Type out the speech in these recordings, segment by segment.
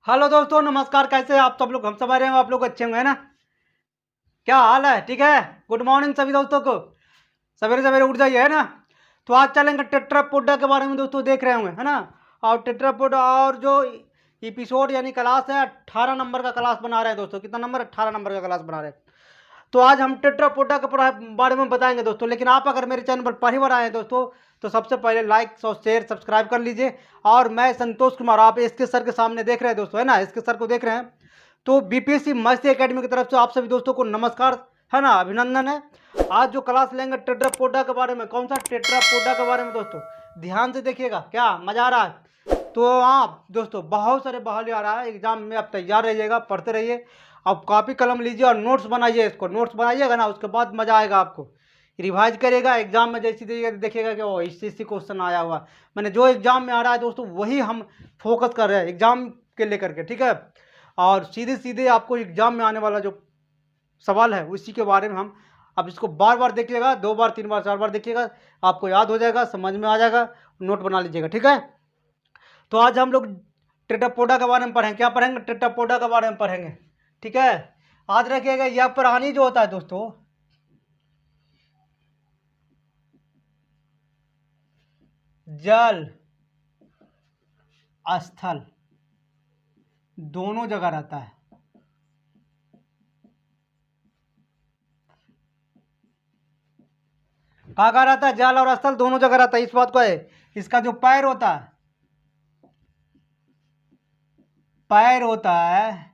Hello दोस्तों, नमस्कार। कैसे हैं आप सब लोग? हम सब आ रहे हैं, आप लोग अच्छे होंगे ना? क्या हाल है? ठीक है। गुड मॉर्निंग सभी दोस्तों को। सवेरे सवेरे उठ जाइए, है ना? तो आज चलेंगे टेट्रापोडा के बारे में दोस्तों, देख रहे होंगे, है ना? और टेट्रापोडा और जो एपिसोड यानी क्लास है, 18 नंबर का क्लास बना रहे हैं दोस्तों। कितना नंबर? 18 नंबर का क्लास बना रहे हैं। तो आज हम टेट्रापोडा के बारे में बताएंगे दोस्तों। लेकिन आप अगर मेरे चैनल पर पहली बार आए हैं दोस्तों, तो सबसे पहले लाइक और शेयर सब्सक्राइब कर लीजिए। और मैं संतोष कुमार, आप इसके सर के सामने देख रहे हैं दोस्तों, है ना? इसके सर को देख रहे हैं। तो बीपीएससी मत्स्य एकेडमी की तरफ से आप सभी दोस्तों को नमस्कार, है ना? अभिनंदन है। आज जो क्लास लेंगे टेट्रापोडा के बारे में। कौन सा? टेट्रापोडा के बारे में दोस्तों। ध्यान से देखिएगा, क्या मजा आ रहा है? तो हाँ दोस्तों, बहुत सारे बहाली आ रहा है एग्जाम में। आप तैयार रहिएगा, पढ़ते रहिए। अब कॉपी कलम लीजिए और नोट्स बनाइए। इसको नोट्स बनाइएगा ना, उसके बाद मज़ा आएगा आपको। रिवाइज करेगा एग्जाम में, जैसी देखिएगा कि वो इसी क्वेश्चन आया हुआ। मैंने जो एग्जाम में आ रहा है दोस्तों, वही हम फोकस कर रहे हैं एग्जाम के लेकर के, ठीक है? और सीधे सीधे आपको एग्जाम में आने वाला जो सवाल है उसी के बारे में हम। अब इसको बार बार देखिएगा, 2 बार 3 बार 4 बार देखिएगा, आपको याद हो जाएगा, समझ में आ जाएगा। नोट बना लीजिएगा, ठीक है? तो आज हम लोग टेट्रापोडा के बारे में पढ़ेंगे। क्या पढ़ेंगे? टेट्रापोडा के बारे में पढ़ेंगे, ठीक है? याद रखिएगा, यह प्राणी जो होता है दोस्तों, जल स्थल दोनों जगह रहता है। कहाँ रहता है? जल और स्थल दोनों जगह रहता है, इस बात को है। इसका जो पैर होता है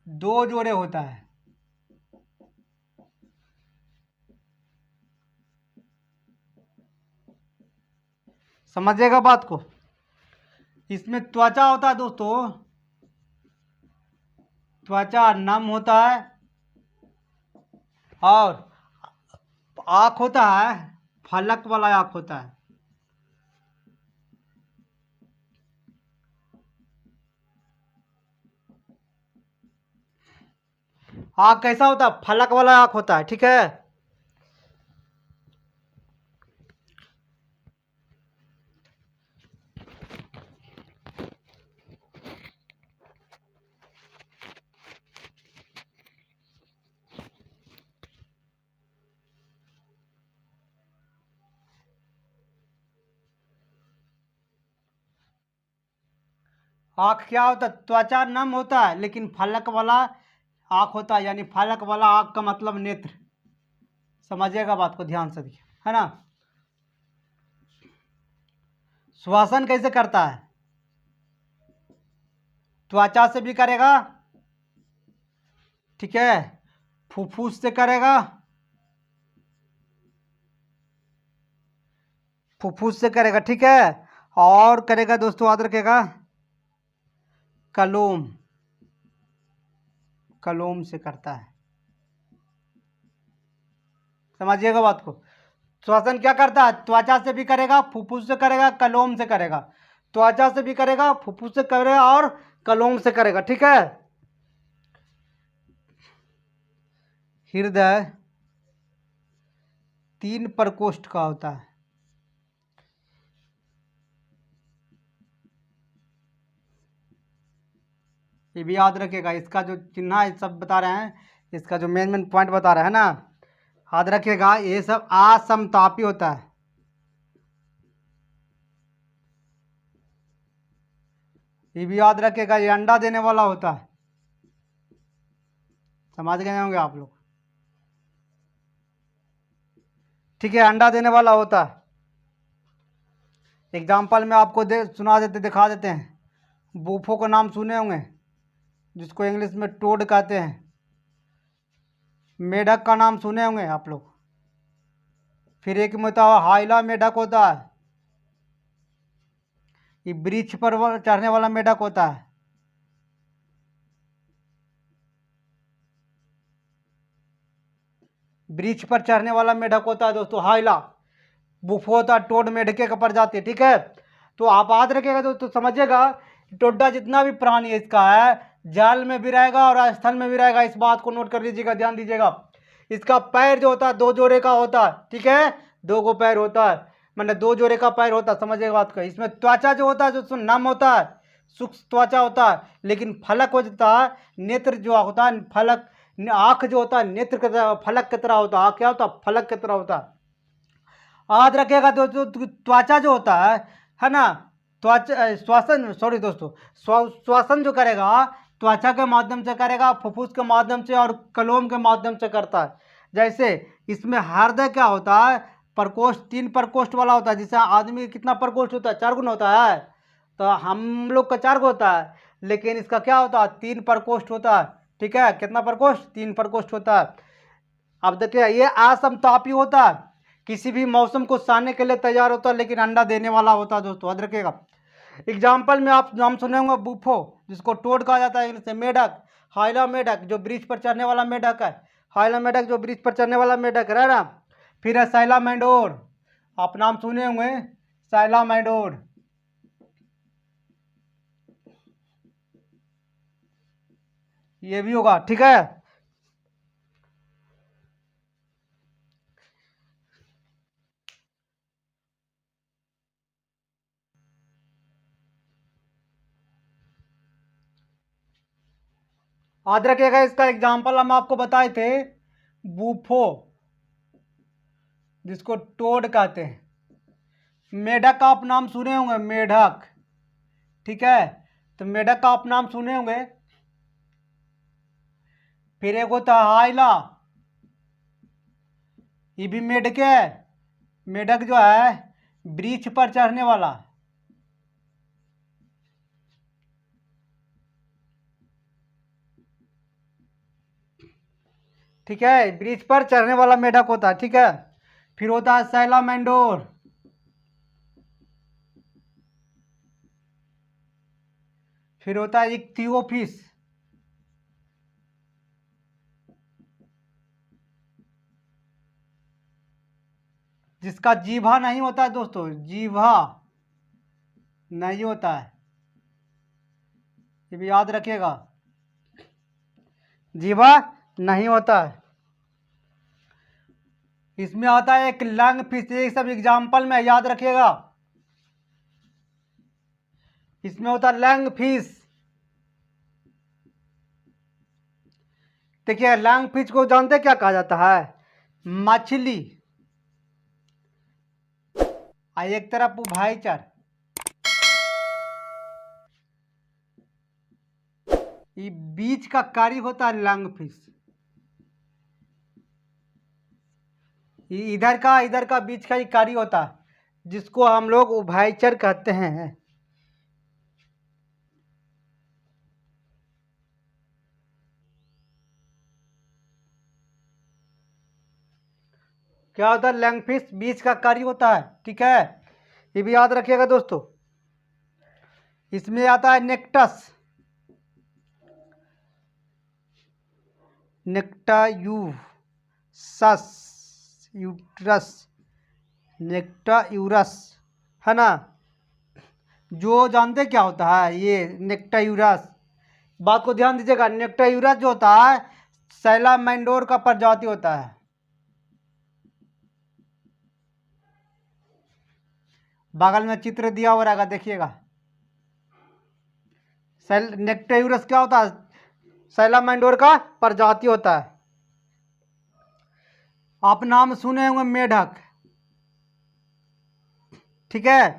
2 जोड़े होता है। समझिएगा बात को। इसमें त्वचा होता है दोस्तों, त्वचा नम होता है। और आँख होता है, फलक वाला आँख होता है। आँख कैसा होता है? फलक वाला आँख होता है, ठीक है? आँख क्या होता है? त्वचा नम होता है, लेकिन फलक वाला आँख होता है। यानी फलक वाला आँख का मतलब नेत्र। समझिएगा बात को ध्यान से, देखिए, है ना? श्वसन कैसे करता है? त्वचा से भी करेगा, ठीक है? फुफ्फुस से करेगा, फुफ्फुस से करेगा, ठीक है? और करेगा दोस्तों, याद रखेगा, कलोम, कलोम से करता है। समझिएगा बात को। श्वसन क्या करता है? त्वचा से भी करेगा, फुफ्फुस से करेगा, कलोम से करेगा। त्वचा से भी करेगा, फुफ्फुस से करेगा और कलोम से करेगा, ठीक है? हृदय 3 प्रकोष्ठ का होता है। ये भी याद रखिएगा। इसका जो चिन्ह है सब बता रहे हैं, इसका जो मेन पॉइंट बता रहे हैं ना, याद रखिएगा। ये सब असमतापी होता है। ये भी याद रखिएगा, ये अंडा देने वाला होता है। समझ गए होंगे आप लोग, ठीक है? अंडा देने वाला होता है। एग्जाम्पल में आपको सुना देते, दिखा देते हैं। बूफो का नाम सुने होंगे, जिसको इंग्लिश में टोड कहते हैं। मेढक का नाम सुने होंगे आप लोग। फिर एक में होता है हाइला मेढक होता है। ये वृक्ष पर चढ़ने वाला मेढक होता है। वृक्ष पर चढ़ने वाला मेढक होता है दोस्तों, हाइला। बुफो होता है टोड, मेढके का प्रजाति, ठीक है? तो आप याद रखिएगा दोस्तों, समझिएगा। टोडा जितना भी प्राणी है इसका है, जल में भी रहेगा और स्थल में भी रहेगा। इस बात को नोट कर लीजिएगा, ध्यान दीजिएगा। इसका पैर जो होता है 2 जोड़े का होता है, ठीक है? 2 गो पैर होता है, मतलब 2 जोड़े का पैर होता है। समझिएगा बात का। इसमें त्वचा जो होता है जो नम होता है, सूक्ष्म त्वचा होता है, लेकिन फलक होता है, नेत्र जो होता है फलक, आँख जो होता है नेत्र की तरह, फलक की तरह होता है। क्या होता है? फलक की तरह होता है। याद रखिएगा दोस्तों, त्वचा जो होता है ना, त्वचा श्वसन, सॉरी दोस्तों, श्वसन जो करेगा त्वचा के माध्यम से करेगा, फुफ्फुस के माध्यम से और कलोम के माध्यम से करता है। जैसे इसमें हृदय क्या होता है? प्रकोष्ठ, 3 प्रकोष्ठ वाला होता है। जैसे आदमी कितना प्रकोष्ठ होता है? 4 गुना होता है। तो हम लोग का 4 होता है, लेकिन इसका क्या होता है? 3 प्रकोष्ठ होता है। ठीक है, कितना प्रकोष्ठ? 3 प्रकोष्ठ होता है। अब देखिए, ये असमतापी होता है, किसी भी मौसम को सहने के लिए तैयार होता है, लेकिन अंडा देने वाला होता है दोस्तों, याद रखिएगा। एग्जाम्पल में आप नाम सुने होंगे बूफो, जिसको टोड कहा जाता है इंग्लिश में, मेढक, हाइला मेढक जो ब्रिज पर चढ़ने वाला मेढक है, हाइला मेढक जो ब्रिज पर चढ़ने वाला मेढक है ना। फिर है सैलामेंडोर, आप नाम सुने होंगे सैलामेंडोर। ये भी होगा, ठीक है। याद रखिएगा, इसका एग्जाम्पल हम आपको बताए थे, बूफो जिसको टोड कहते हैं, मेढक का आप नाम सुने होंगे, मेढक, ठीक है। तो मेढक का आप नाम सुने होंगे। फिर एक होता है हाइला, ये भी मेढक है। मेढक जो है वृक्ष पर चढ़ने वाला, ठीक है, वृक्ष पर चढ़ने वाला मेढक होता है, ठीक है। फिर होता है सैलामेंडोर, फिर होता है इक्थियोपिस, जिसका जीवा नहीं होता है दोस्तों, जीवा नहीं होता है, ये भी याद रखिएगा, जीवा नहीं होता है। इसमें आता है एक लंग फिश, ये सब एग्जाम्पल में याद रखिएगा। इसमें होता है लंग फिश। देखिए, लंग फिश को जानते क्या कहा जाता है? मछली। एक तरफ उभयचर, ये बीच का कार्य होता है लंग फिश। इधर का बीच का ही कार्य होता है, जिसको हम लोग उभयचर कहते हैं। क्या होता है? लंग फिश बीच का कार्य होता है, ठीक है, ये भी याद रखिएगा दोस्तों। इसमें आता है नेक्टस, नेक्टायूसस, यूट्रस, नेक्टायूरस, है ना। जो जानते क्या होता है ये नेक्टायूरस? बात को ध्यान दीजिएगा, नेक्टायूरस जो होता है सैलामेंडोर का प्रजाति होता है। बगल में चित्र दिया हुआ रहेगा, देखिएगा। नेक्टायूरस क्या होता है? सैलामेंडोर का प्रजाति होता है। आप नाम सुने होंगे मेढक, ठीक है,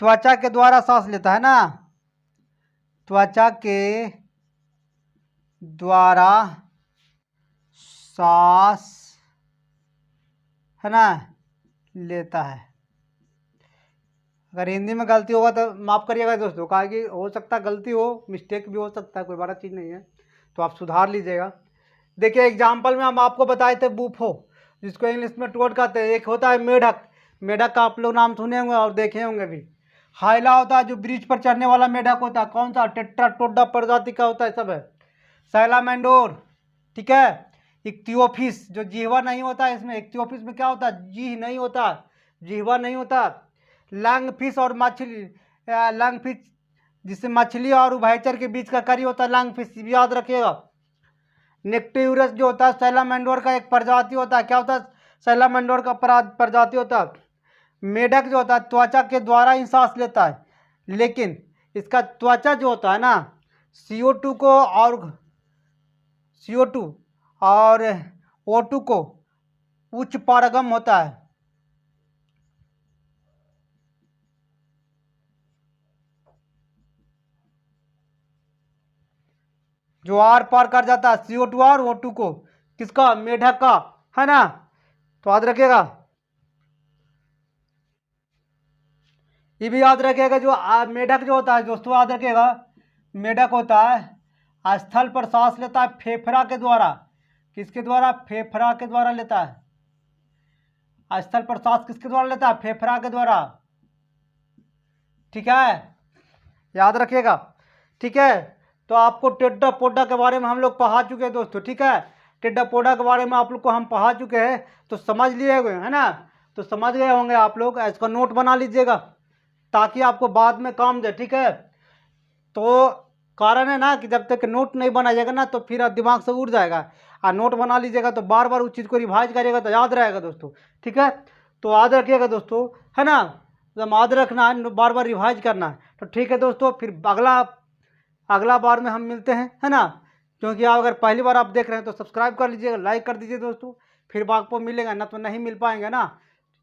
त्वचा के द्वारा सांस लेता है ना, त्वचा के द्वारा सांस, है ना, लेता है। अगर हिंदी में गलती होगा तो माफ़ करिएगा दोस्तों, कहा कि हो सकता है गलती हो, मिस्टेक भी हो सकता है, कोई बड़ा चीज़ नहीं है, तो आप सुधार लीजिएगा। देखिए, एग्जाम्पल में हम आपको बताए थे बूफो, जिसको इंग्लिश में टोड कहते हैं। एक होता है मेढक, मेढक का आप लोग नाम सुने होंगे और देखे होंगे भी। हाइला होता है जो ब्रिज पर चढ़ने वाला मेढक होता है, कौन सा? टेट्राटोडा प्रजाति का होता है, सब है। सैलामेंडोर, ठीक है। इक्थियोपिस जो जीवा नहीं होता है, इसमें इक्थियोपिस में क्या होता है? जीह नहीं होता, जीवा नहीं होता। लंग फिश और मछली, लंग फिश जिससे मछली और उभयचर के बीच का कार्य होता है लंग फिश, याद रखिएगा। नेक्टियूरस जो होता है सैलामेंडोर का एक प्रजाति होता है। क्या होता है? सैलामेंडोर का प्रजाति होता है। मेढक जो होता है त्वचा के द्वारा ही सांस लेता है, लेकिन इसका त्वचा जो होता है ना, CO2 को और CO2 और O2 को उच्च पारगम होता है। जो आर पार कर जाता है CO2 और O2 को, किसका, मेढक का, है ना। तो याद रखिएगा, ये भी याद रखिएगा। जो मेढक जो होता है दोस्तों, याद रखिएगा, मेढक होता है स्थल पर सांस लेता है फेफड़ा के द्वारा। किसके द्वारा, फेफड़ा के द्वारा लेता है। स्थल पर सांस किसके द्वारा लेता है, फेफड़ा के द्वारा। ठीक है, याद रखिएगा। ठीक है, तो आपको टेट्रापोडा के बारे में हम लोग पढ़ा चुके हैं दोस्तों। ठीक है, टेट्रापोडा के बारे में आप लोग को हम पढ़ा चुके हैं, तो समझ लिए हुए है ना। तो समझ गए होंगे आप लोग, इसका नोट बना लीजिएगा ताकि आपको बाद में काम दे। ठीक है, तो कारण है ना कि जब तक नोट नहीं बनाइएगा ना तो फिर दिमाग से उड़ जाएगा। और नोट बना लीजिएगा तो बार बार उस चीज़ को रिवाइज करिएगा तो याद रहेगा दोस्तों। ठीक है, तो याद रखिएगा दोस्तों, है ना। जब याद रखना है, बार बार रिवाइज करना है। तो ठीक है दोस्तों, फिर अगला बार में हम मिलते हैं, है ना। क्योंकि आप अगर पहली बार आप देख रहे हैं तो सब्सक्राइब कर लीजिएगा, लाइक कर दीजिए दोस्तों। फिर आपको मिलेगा ना तो नहीं मिल पाएंगे ना।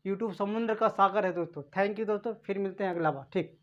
यूट्यूब समुद्र का सागर है दोस्तों। थैंक यू दोस्तों, फिर मिलते हैं अगला बार। ठीक।